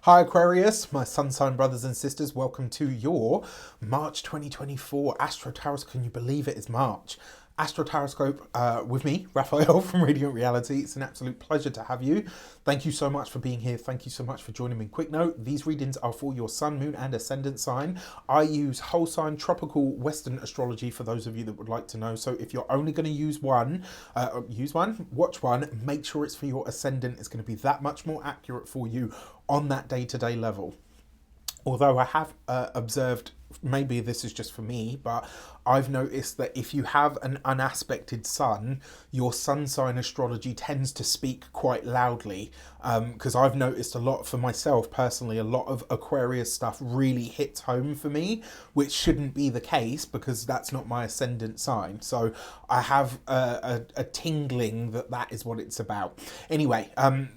Hi Aquarius, my sun sign brothers and sisters, welcome to your March 2024 Astro Tarot. Can you believe it is March? Astro Tarot with me, Raphael from Radiant Reality. It's an absolute pleasure to have you. Thank you so much for being here. Thank you so much for joining me. Quick note, these readings are for your sun, moon and ascendant sign. I use whole sign tropical Western astrology for those of you that would like to know. So if you're only going to use one, watch one, make sure it's for your ascendant. It's going to be that much more accurate for you on that day-to-day level. Although I have observed, maybe this is just for me, but I've noticed that if you have an unaspected sun, your sun sign astrology tends to speak quite loudly. Because I've noticed a lot for myself personally, a lot of Aquarius stuff really hits home for me, which shouldn't be the case because that's not my ascendant sign. So I have a tingling that that is what it's about. Anyway,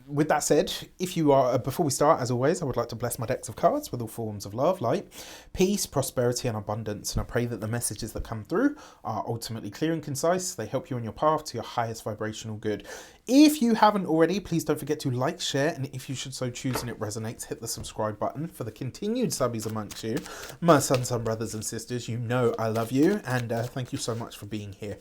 with that said, if you are, before we start, as always, I would like to bless my decks of cards with all forms of love, light, peace, prosperity and abundance. And I pray that the messages that come through are ultimately clear and concise. They help you on your path to your highest vibrational good. If you haven't already, please don't forget to like, share, and if you should so choose and it resonates, hit the subscribe button for the continued subbies amongst you. My sun brothers and sisters, you know I love you, and thank you so much for being here.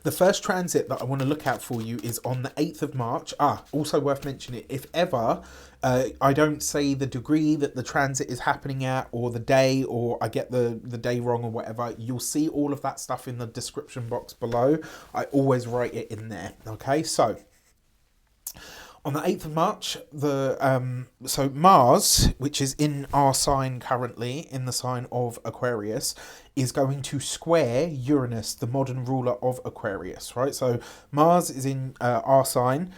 The first transit that I want to look at for you is on the 8th of March. Also worth mentioning, if ever I don't say the degree that the transit is happening at or the day, or I get the day wrong or whatever, you'll see all of that stuff in the description box below. I always write it in there. Okay, so on the 8th of March, so Mars, which is in our sign currently, in the sign of Aquarius, is going to square Uranus, the modern ruler of Aquarius, right? So Mars is in our sign.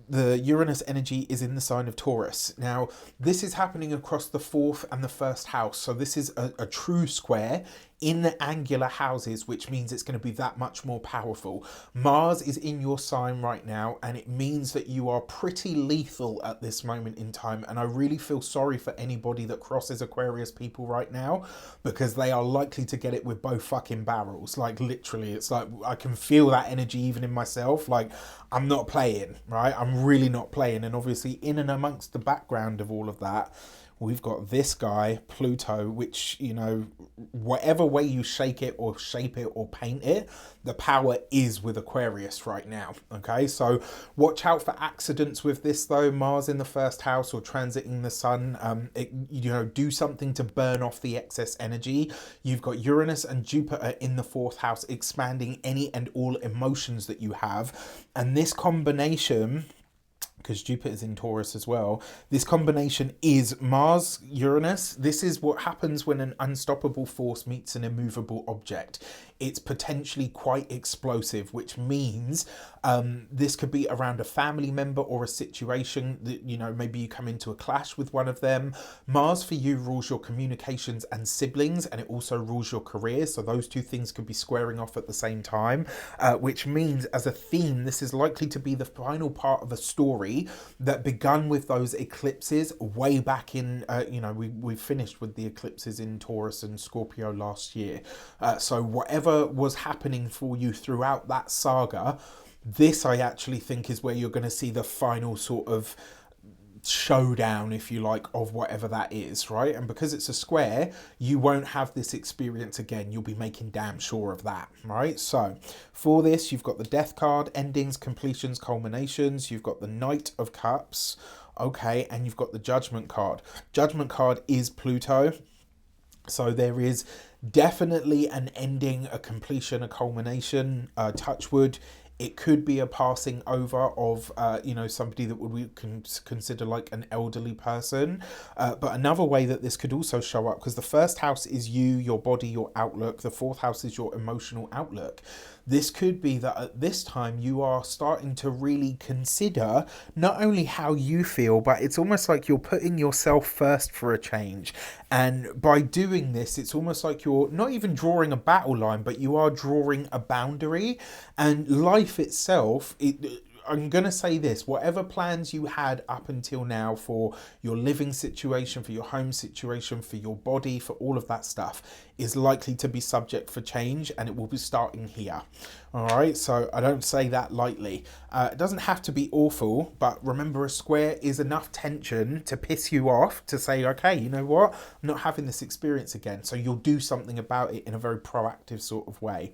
The Uranus energy is in the sign of Taurus. Now, this is happening across the 4th and the 1st house. So this is a true square in the angular houses, which means it's going to be that much more powerful. Mars is in your sign right now, and it means that you are pretty lethal at this moment in time. And I really feel sorry for anybody that crosses Aquarius people right now, because they are likely to get it with both fucking barrels. Like literally, it's like I can feel that energy even in myself. Like I'm not playing, right? I'm really not playing. And obviously in and amongst the background of all of that, we've got this guy, Pluto, which, you know, whatever way you shake it or shape it or paint it, the power is with Aquarius right now. Okay, so watch out for accidents with this though. Mars in the 1st house or transiting the sun, do something to burn off the excess energy. You've got Uranus and Jupiter in the 4th house, expanding any and all emotions that you have. And this combination, because Jupiter is in Taurus as well, this combination is Mars, Uranus. This is what happens when an unstoppable force meets an immovable object. It's potentially quite explosive, which means this could be around a family member or a situation that, you know, maybe you come into a clash with one of them. Mars for you rules your communications and siblings, and it also rules your career. So those two things could be squaring off at the same time, which means as a theme, this is likely to be the final part of a story that begun with those eclipses way back in, we finished with the eclipses in Taurus and Scorpio last year. So whatever was happening for you throughout that saga, this I actually think is where you're going to see the final sort of showdown, if you like, of whatever that is, right? And because it's a square, you won't have this experience again. You'll be making damn sure of that, right? So for this, you've got the Death card, endings, completions, culminations. You've got the Knight of Cups, okay, and you've got the Judgment card. Judgment card is Pluto. So there is definitely an ending, a completion, a culmination, touch wood. It could be a passing over of, somebody that we can consider like an elderly person. But another way that this could also show up, because the 1st house is you, your body, your outlook. The 4th house is your emotional outlook. This could be that at this time you are starting to really consider not only how you feel, but it's almost like you're putting yourself first for a change. And by doing this, it's almost like you're not even drawing a battle line, but you are drawing a boundary. And life itself, I'm going to say this, whatever plans you had up until now for your living situation, for your home situation, for your body, for all of that stuff is likely to be subject for change, and it will be starting here. All right, so I don't say that lightly. It doesn't have to be awful, but remember, a square is enough tension to piss you off to say, okay, you know what, I'm not having this experience again. So you'll do something about it in a very proactive sort of way.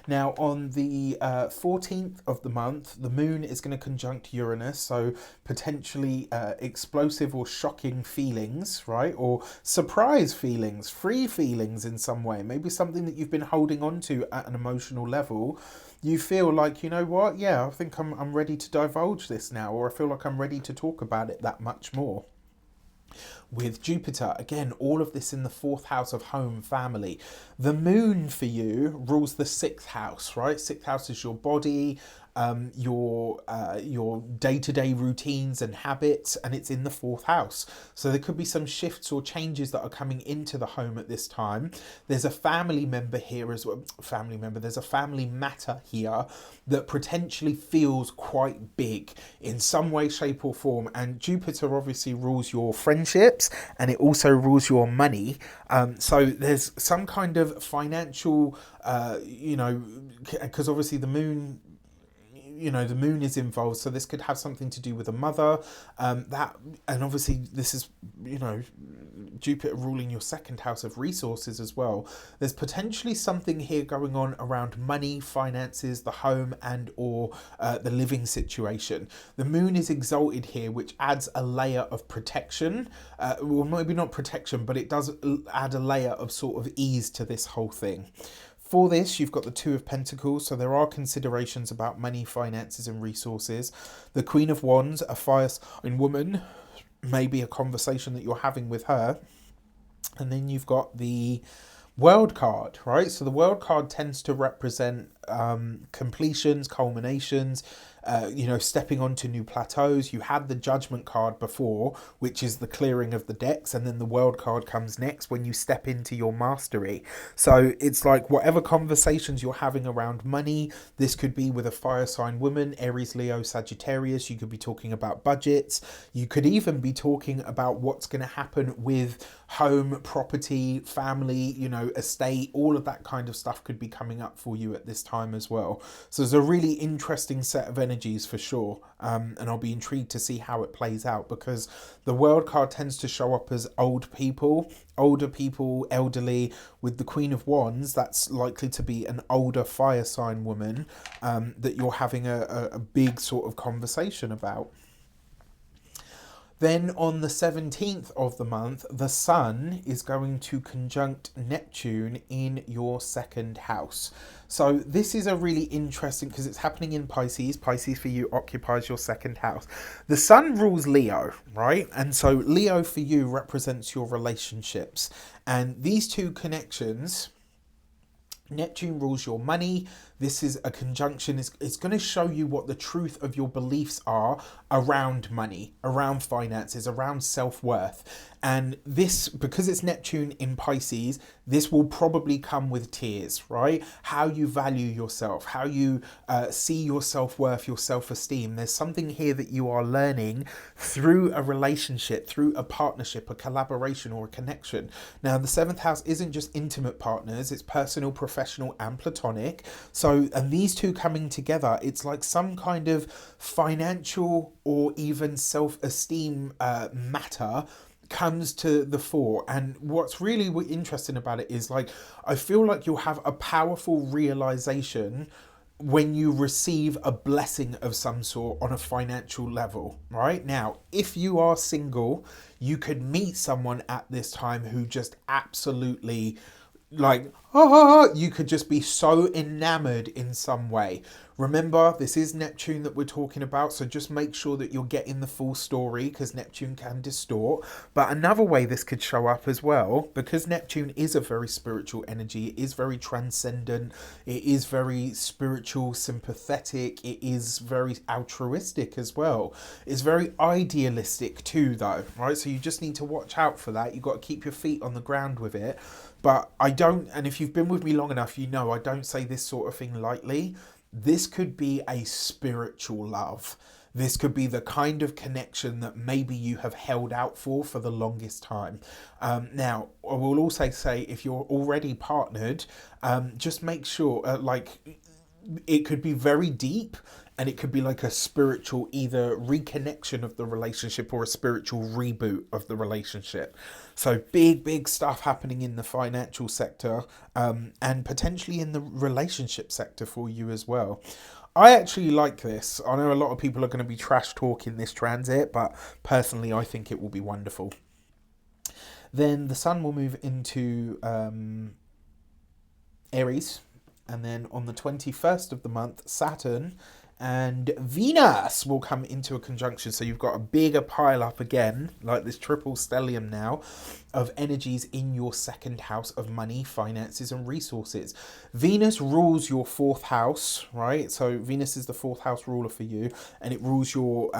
Now, on the 14th of the month, the moon is going to conjunct Uranus, so potentially explosive or shocking feelings, right? Or surprise feelings, free feelings in some way. Maybe something that you've been holding on to at an emotional level. You feel like, you know what, yeah, I think I'm ready to divulge this now, or I feel like I'm ready to talk about it that much more. With Jupiter, again, all of this in the fourth house of home, family. The moon for you rules the sixth house, right? Sixth house is your body, your day-to-day routines and habits, and it's in the fourth house. So there could be some shifts or changes that are coming into the home at this time. There's a family member here as well. There's a family matter here that potentially feels quite big in some way, shape, or form. And Jupiter obviously rules your friendships, and it also rules your money. So there's some kind of financial, because obviously the moon is involved, so this could have something to do with a mother, and obviously this is, Jupiter ruling your second house of resources as well. There's potentially something here going on around money, finances, the home, and or the living situation. The moon is exalted here, which adds a layer of protection. Well, maybe not protection, but it does add a layer of sort of ease to this whole thing. For this, you've got the Two of Pentacles, so there are considerations about money, finances, and resources. The Queen of Wands, a fire sign woman, maybe a conversation that you're having with her. And then you've got the World card, right? So the World card tends to represent completions, culminations, stepping onto new plateaus. You had the Judgment card before, which is the clearing of the decks, and then the World card comes next when you step into your mastery. So it's like whatever conversations you're having around money, this could be with a fire sign woman, Aries, Leo, Sagittarius. You could be talking about budgets. You could even be talking about what's going to happen with home, property, family, estate. All of that kind of stuff could be coming up for you at this time as well. So there's a really interesting set of energies for sure, and I'll be intrigued to see how it plays out, because the World card tends to show up as older people, elderly. With the Queen of Wands, that's likely to be an older fire sign woman that you're having a big sort of conversation about. Then on the 17th of the month, the Sun is going to conjunct Neptune in your second house. So this is a really interesting, because it's happening in Pisces. Pisces for you occupies your second house. The Sun rules Leo, right? And so Leo for you represents your relationships. And these two connections, Neptune rules your money. This is a conjunction. It's going to show you what the truth of your beliefs are around money, around finances, around self-worth. And this, because it's Neptune in Pisces, this will probably come with tears, right? How you value yourself, how you see your self-worth, your self-esteem. There's something here that you are learning through a relationship, through a partnership, a collaboration, or a connection. Now, the seventh house isn't just intimate partners, it's personal, professional, and platonic. So, and these two coming together, it's like some kind of financial or even self-esteem matter comes to the fore. And what's really interesting about it is, like, I feel like you'll have a powerful realization when you receive a blessing of some sort on a financial level. Right now, if you are single, you could meet someone at this time who just absolutely, like, you could just be so enamored in some way. Remember, this is Neptune that we're talking about, so just make sure that you're getting the full story, because Neptune can distort. But another way this could show up as well, because Neptune is a very spiritual energy, it is very transcendent, it is very spiritual, sympathetic, it is very altruistic as well. It's very idealistic too, though, right? So you just need to watch out for that. You've got to keep your feet on the ground with it. But I don't, and if you've been with me long enough, you know I don't say this sort of thing lightly. This could be a spiritual love. This could be the kind of connection that maybe you have held out for the longest time. Now, I will also say, if you're already partnered, just make sure, it could be very deep, and it could be like a spiritual either reconnection of the relationship or a spiritual reboot of the relationship. So big stuff happening in the financial sector, and potentially in the relationship sector for you as well. I actually like this. I know a lot of people are going to be trash talking this transit, but personally I think it will be wonderful. Then the sun will move into Aries, and then on the 21st of the month, Saturn and Venus will come into a conjunction. So you've got a bigger pile up again, like this triple stellium now, of energies in your second house of money, finances, and resources. Venus rules your fourth house, right? So Venus is the fourth house ruler for you, and it rules your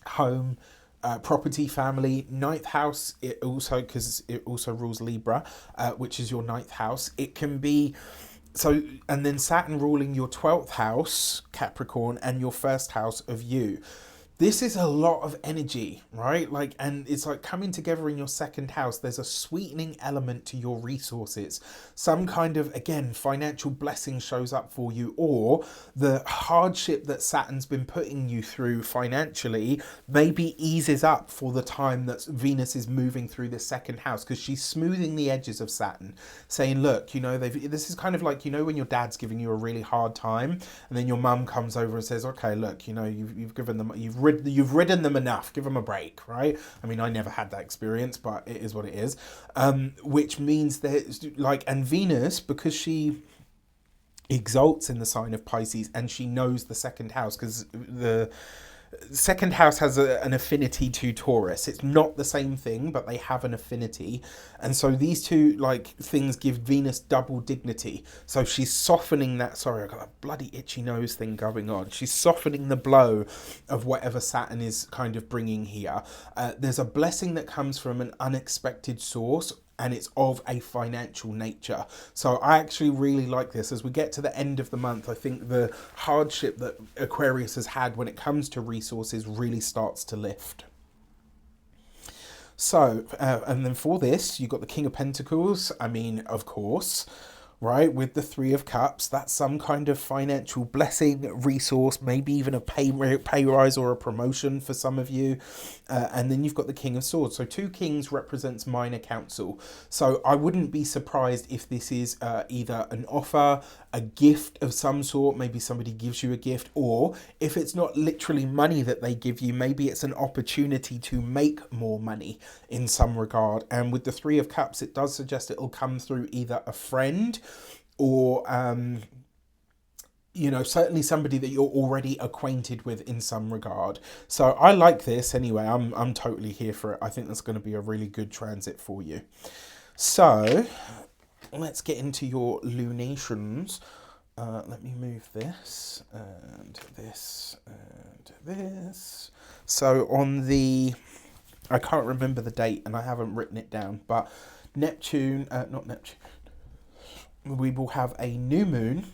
home, property, family. Ninth house, it also, because it also rules Libra, which is your ninth house. It can be so, and then Saturn ruling your 12th house, Capricorn, and your first house of you. This is a lot of energy, right? Like, and it's like coming together in your second house. There's a sweetening element to your resources. Some kind of, again, financial blessing shows up for you, or the hardship that Saturn's been putting you through financially maybe eases up for the time that Venus is moving through the second house, because she's smoothing the edges of Saturn, saying, look, you know, this is kind of like, you know, when your dad's giving you a really hard time, and then your mum comes over and says, okay, look, you know, you've given them, you've ridden them enough, give them a break, right? I mean, I never had that experience, but it is what it is. Which means that, like, and Venus, because she exalts in the sign of Pisces, and she knows the second house, because the second house has an affinity to Taurus. It's not the same thing, but they have an affinity. And so these two like things give Venus double dignity. So she's softening that, sorry, I got a bloody itchy nose thing going on. She's softening the blow of whatever Saturn is kind of bringing here. There's a blessing that comes from an unexpected source, and it's of a financial nature. So I actually really like this. As we get to the end of the month, I think the hardship that Aquarius has had when it comes to resources really starts to lift. So, and then for this, you've got the King of Pentacles. I mean, of course, right, with the Three of Cups, that's some kind of financial blessing, resource, maybe even a pay rise or a promotion for some of you. And then you've got the King of Swords. So two kings represents minor council. So I wouldn't be surprised if this is either an offer, a gift of some sort, maybe somebody gives you a gift, or if it's not literally money that they give you, maybe it's an opportunity to make more money in some regard. And with the Three of Cups, it does suggest it'll come through either a friend or you know, certainly somebody that you're already acquainted with in some regard. So I like this anyway. I'm totally here for it. I think that's going to be a really good transit for you. So let's get into your lunations. Let me move this and this and this. So on the, I can't remember the date and I haven't written it down, but Neptune, not Neptune, we will have a new moon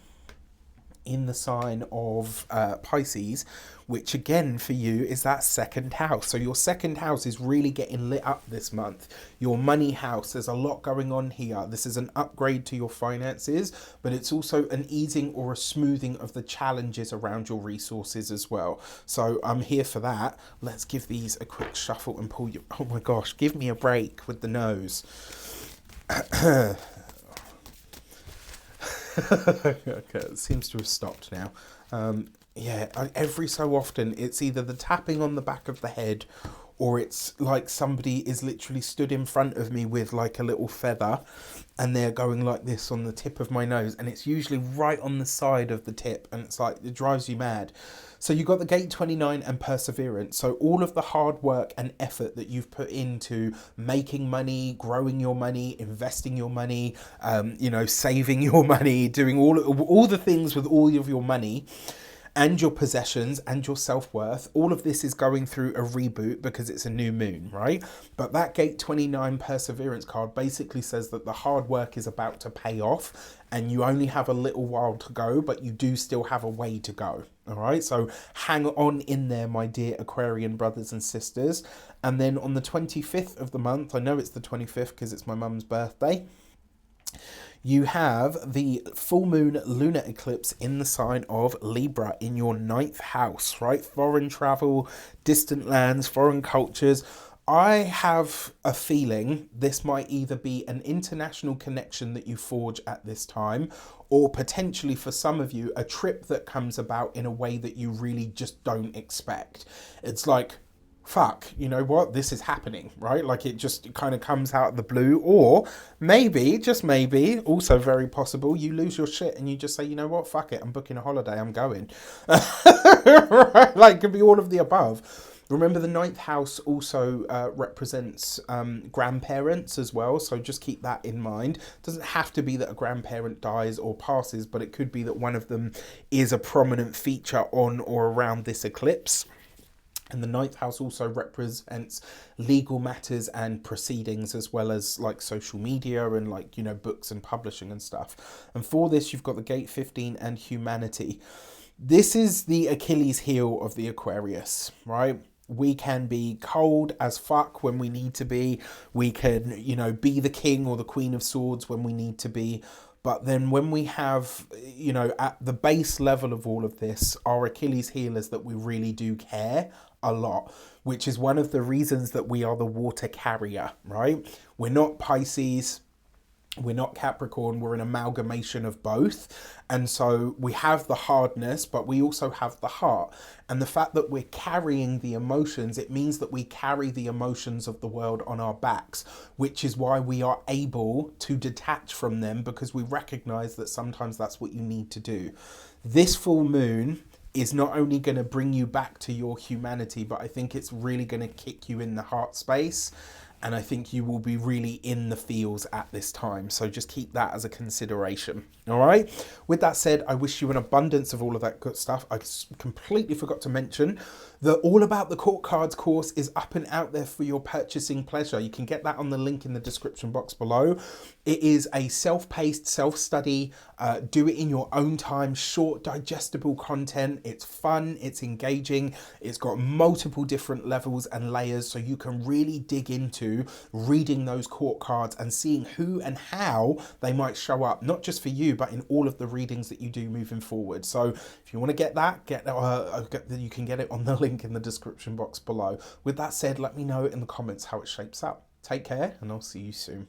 in the sign of Pisces, which again for you is that second house. So your second house is really getting lit up this month. Your money house, there's a lot going on here. This is an upgrade to your finances, but it's also an easing or a smoothing of the challenges around your resources as well. So I'm here for that. Let's give these a quick shuffle and pull you. Oh my gosh, give me a break with the nose. Okay, it seems to have stopped now. Every so often it's either the tapping on the back of the head, or it's like somebody is literally stood in front of me with like a little feather and they're going like this on the tip of my nose, and it's usually right on the side of the tip, and it's like, it drives you mad. So you've got the gate 29 and perseverance. So all of the hard work and effort that you've put into making money, growing your money, investing your money, saving your money, doing all the things with all of your money and your possessions and your self-worth, all of this is going through a reboot because it's a new moon, right? But that gate 29 perseverance card basically says that the hard work is about to pay off and you only have a little while to go, but you do still have a way to go. All right, so hang on in there, my dear Aquarian brothers and sisters. And then on the 25th of the month, I know it's the 25th because it's my mum's birthday, you have the full moon lunar eclipse in the sign of Libra in your 9th house, right? Foreign travel, distant lands, foreign cultures. I have a feeling this might either be an international connection that you forge at this time, or potentially for some of you, a trip that comes about in a way that you really just don't expect. It's like, fuck, you know what, this is happening, right? Like it just kind of comes out of the blue. Or maybe, just maybe, also very possible, you lose your shit and you just say, you know what, fuck it, I'm booking a holiday, I'm going. Right? Like it could be all of the above. Remember, the 9th house also represents grandparents as well, so just keep that in mind. It doesn't have to be that a grandparent dies or passes, but it could be that one of them is a prominent feature on or around this eclipse. And the 9th house also represents legal matters and proceedings, as well as like social media and like, you know, books and publishing and stuff. And for this, you've got the gate 15 and humanity. This is the Achilles heel of the Aquarius, right? We can be cold as fuck when we need to be. We can, you know, be the king or the queen of swords when we need to be. But then when we have, you know, at the base level of all of this, our Achilles heel is that we really do care a lot, which is one of the reasons that we are the water carrier, right? We're not Pisces. We're not Capricorn, we're an amalgamation of both. And so we have the hardness, but we also have the heart. And the fact that we're carrying the emotions, it means that we carry the emotions of the world on our backs, which is why we are able to detach from them, because we recognize that sometimes that's what you need to do. This full moon is not only going to bring you back to your humanity, but I think it's really going to kick you in the heart space. And I think you will be really in the feels at this time. So just keep that as a consideration. All right. With that said, I wish you an abundance of all of that good stuff. I completely forgot to mention that All About the Court Cards course is up and out there for your purchasing pleasure. You can get that on the link in the description box below. It is a self-paced self-study. Do it in your own time, short, digestible content. It's fun, it's engaging. It's got multiple different levels and layers, so you can really dig into reading those court cards and seeing who and how they might show up, not just for you, but in all of the readings that you do moving forward. So if you want to get that, you can get it on the link in the description box below. With that said, let me know in the comments how it shapes up. Take care, and I'll see you soon.